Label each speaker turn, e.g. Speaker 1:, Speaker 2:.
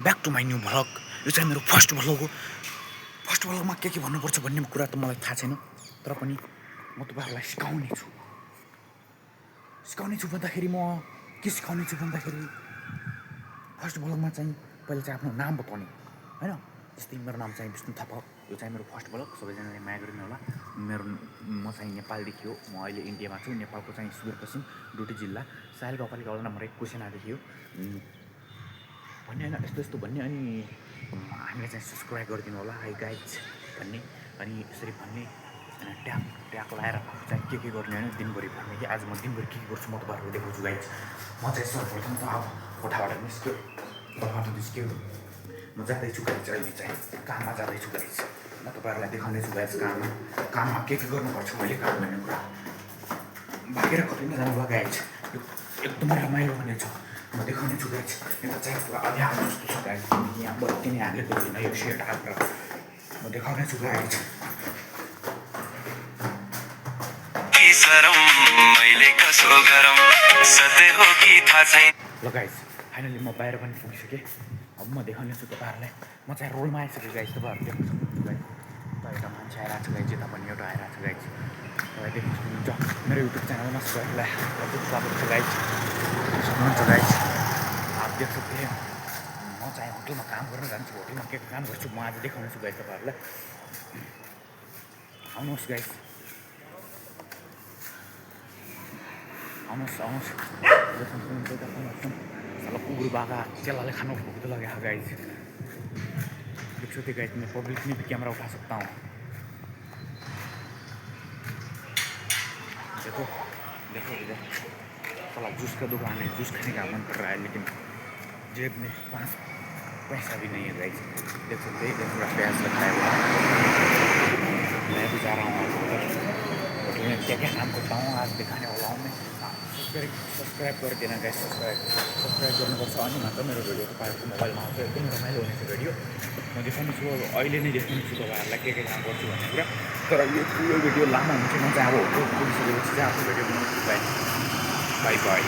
Speaker 1: Back to my new vlog. यो चाहिँ मेरो फर्स्ट भ्लग हो। फर्स्ट भ्लगमा के भन्नुपर्छ भन्ने कुरा त मलाई थाहा छैन, तर पनि म तपाईँहरूलाई सिकाउने छु भन्दाखेरि म के सिकाउने छु भन्दाखेरि फर्स्ट भ्लगमा चाहिँ पहिले चाहिँ आफ्नो नाम बताउने होइन। जस्तै मेरो नाम चाहिँ विष्णु थापा। यो चाहिँ मेरो फर्स्ट भ्लग, सबैजनाले माया गरिदिनु होला। म चाहिँ नेपालदेखि हो। म अहिले इन्डियामा छु। नेपालको चाहिँ सुदूरपश्चिम डोटी जिल्ला साहेल गाउँपालिका वडा नम्बर 1 कुसेनादेखि हो भन्ने होइन, यस्तो भन्ने। अनि हामीलाई चाहिँ सब्सक्राइब गरिदिनु होला है गाइज भन्ने, अनि यसरी भन्ने ट्याग लगाएर चाहिँ के गर्ने होइन दिनभरि भन्ने कि आज म दिनभरि के गर्छु म तपाईँहरूलाई देखाउँछु गाइज। म चाहिँ सर्वप्रथम त अब कोठाबाट निस्क्यो म जाँदैछु गाइज। अहिले चाहिँ काममा जाँदैछु गाइज। म तपाईँहरूलाई देखाउने छु गाइज काममा के गर्नुपर्छ मैले काम भन्ने कुरा। भागेर कतै नजानु भयो गाइज, यो एकदमै रमाइलो हुने छ। म देखाउने छु गाइज। यता चाहिँ पुरा अँध्यारो जस्तो छ गाइज, यहाँ बत्ती नै हालेको छैन यो सेट हालेर। म देखाउने छु गाइज। ल गाइज फाइनली म बाहिर पनि पुगिसकेँ। अब म देखाउने छु तपाईँहरूलाई। म चाहिँ रोलमा आइसकेँ गाइज। तपाईँहरू देख्न सक्नुहुन्छ गाइज। एउटा मान्छे आइरहेको छ गाइज, यता पनि एउटा आइरहेको छ गाइज। तपाईँ देख्न सक्नुहुन्छ मेरो युट्युब च्यानलमा सबैलाई स्वागत छ गाइज। सक्नुहुन्छ गाइज। आप देख सकते हैं म चाहिँ होटलमा काम गर्न जान्छु। होटलमा के काम गर्छु म आज देखाउने छु गाइज तपाईँहरूलाई। आउनुहोस् गाइज, आउनुहोस्। साला कुकुर बागा चेलाले खाना भूख तो लगा है गाइज। देख सकते गाइज, मैं पब्लिक में भी कैमरा उठा सकता हूँ। देखो इधर साला जूस का दुकान है। जूस खाने का मन कर रहा है लेकिन जेब में 5 पैसा भी नहीं है गाइज। देख सकते हैं इधर पूरा प्याज रखा है। मैं भी जा रहा हूँ होटल में क्या काम करता हूँ आज दिखाने वाला हूँ मैं। सब्सक्राइब कर देना गाइज। सब्सक्राइब गर्नुपर्छ। अनि मात्र मेरो भिडियो तपाईँहरूको मोबाइलमा आउँछ। एकदमै रमाइलो हुने भिडियो म देखाउने छु। अब अहिले नै देखाउने छु तपाईँहरूलाई के काम गर्छु भन्ने कुरा। तर यो भिडियो लामो हुन्छ। म चाहिँ अब होटल पुगिसकेपछि चाहिँ आफ्नो भिडियो बनाउँछु गाइज। By by.